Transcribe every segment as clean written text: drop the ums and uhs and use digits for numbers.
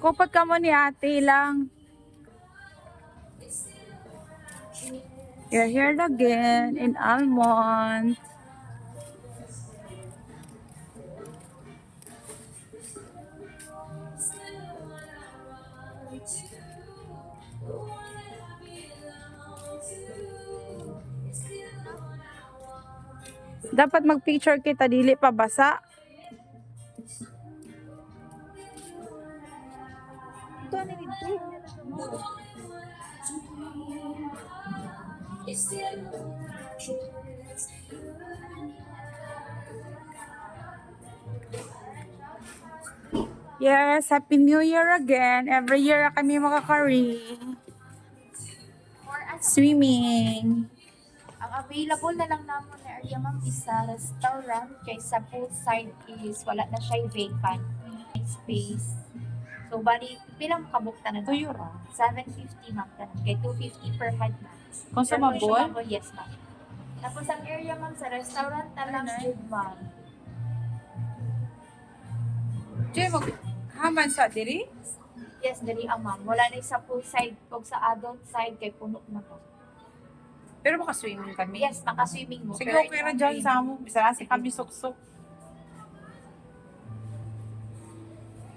Kupag ka mo ni ate lang. You're here again in Almond. Dapat mag-picture kita, dili pa basa. Ito na dito. Yes, Happy New Year again. Every year kami makakari. Swimming. Ang available na lang naman na area ma'am is sa restaurant kay sa poolside is wala na siya vacant space. So bali pilang kabukta na Tuyo ra. 750 ma'am kay 250 per head ma'am. Consumable? Yes ma'am. Tapos ang area ma'am sa restaurant na lang jud ma'am. Diyo mag haman sa diri? Yes, dali ang ma'am. Wala na sa poolside o sa adult side kay puno na po. Pero maka-swimming kami. Yes, maka-swimming mo. Sige, Pero okay ra dyan sa amo. Bisa na si kami suksok.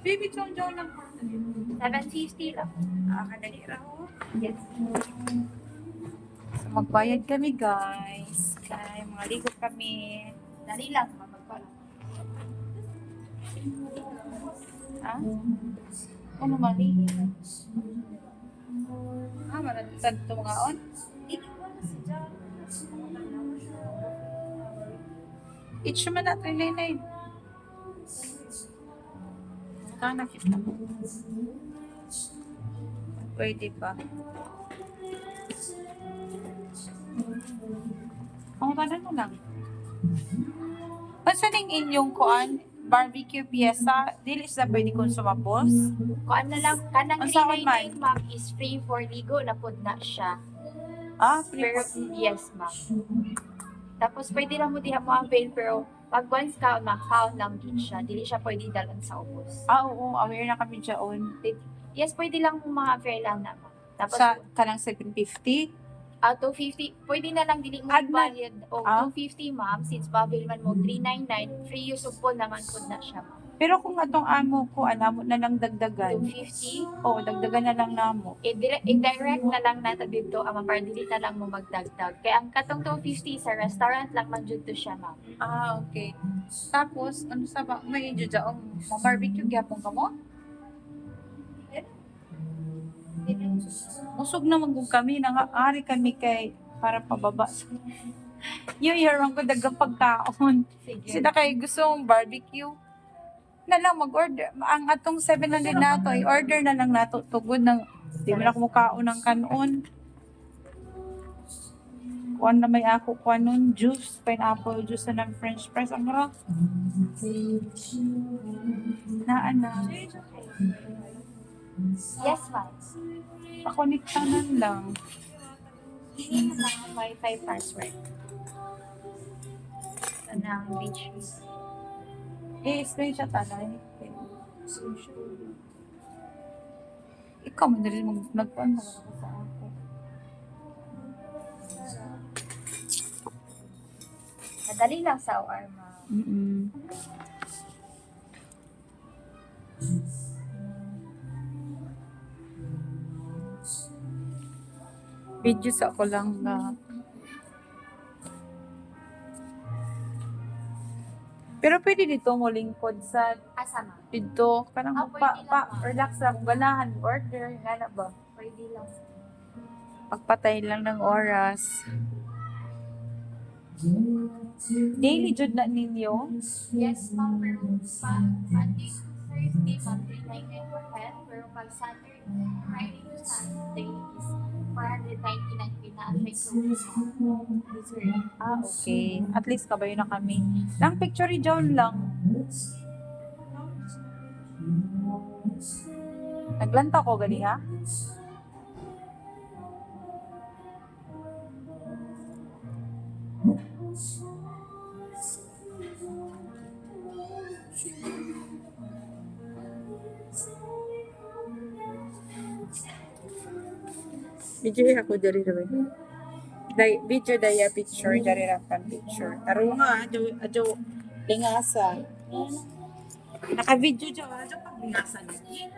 Baby, chong-chong lang. 750 lang. Kadali ra ho. Yes. So, magbayad kami, guys. Kaya mga ligo kami. Dali lang, ma'am. Magpala. Ha? Ano mali? Maratad ito mga on? Each man na 399. Kana kita. Pwede pa. Ang tanan mo lang. Basta ning inyong kuan, barbecue pyesa, dili sa pwede consumables. Kuan na lang, kanang Ang saan 399 ma'am is free for ligo na pod na siya. Pero yes ma'am. Tapos pwede lang mo diha mo avail pero pag once ka count lang din siya, dili siya pwede dalan sa ubos. Oo, aware na kami dyan. Yes, pwede lang mo mga avail lang na ma'am. Tapos Sa kanang 750. 250, pwede na lang dili mo Add na. bayad o 250 ma'am since ma-avail man mo 399, free use of phone naman pod na siya ma'am. Pero kung atong amo ko, anamo na lang dagdagan. 250, Oo, dagdagan na lang namo. i-direct na lang natin dito ama para dili na lang mo magdagdag. Kaya ang katong 250 sa restaurant lang man jud to siya ma'am. Okay. Tapos, ano sa ba? May jujaong barbecue gyapon ka mo? Usog na magug kami, nangaari kami kay para pababa. New Year ang ko dagang pagkaon. Sila kay gustong barbecue. Na lang mag-order. Ang atong 700 nato, i-order na lang nato tugod ng di mo na kumukaon ng kanon. Kuan na may ako, kuan nun, juice, pineapple juice na ng french fries. Ang ra. Na. Yes ma'am. Pakonektanan lang. Hindi na lang wifi password. Anang beach view. Screenshot alay. Ikaw mo na rin nagpuan mo sa ako. Madali lang sa OR ma'am. Videos ako lang na. Pero pwede dito mo lingkod sa Asa ma'am? dito. Parang Pwede lang, ma'am. relax lang. Ganahan, order. Nga ba? Pwede lang. Pagpatay lang ng oras. Daily jud na ninyo? Yes ma'am, pero Monday to Thursday, ma'am, 399 per head. Pero pag Saturday, Friday to Sunday is 499 pina-affect. Okay. At least kabayo na kami. Lang picture John lang. Naglanta ko gali ha? Video ako dali rin. Video daya picture, dali lang pan picture. Taro nga, adyo, lingasa. Naka-video dyan, adyo pang lingasa lagi.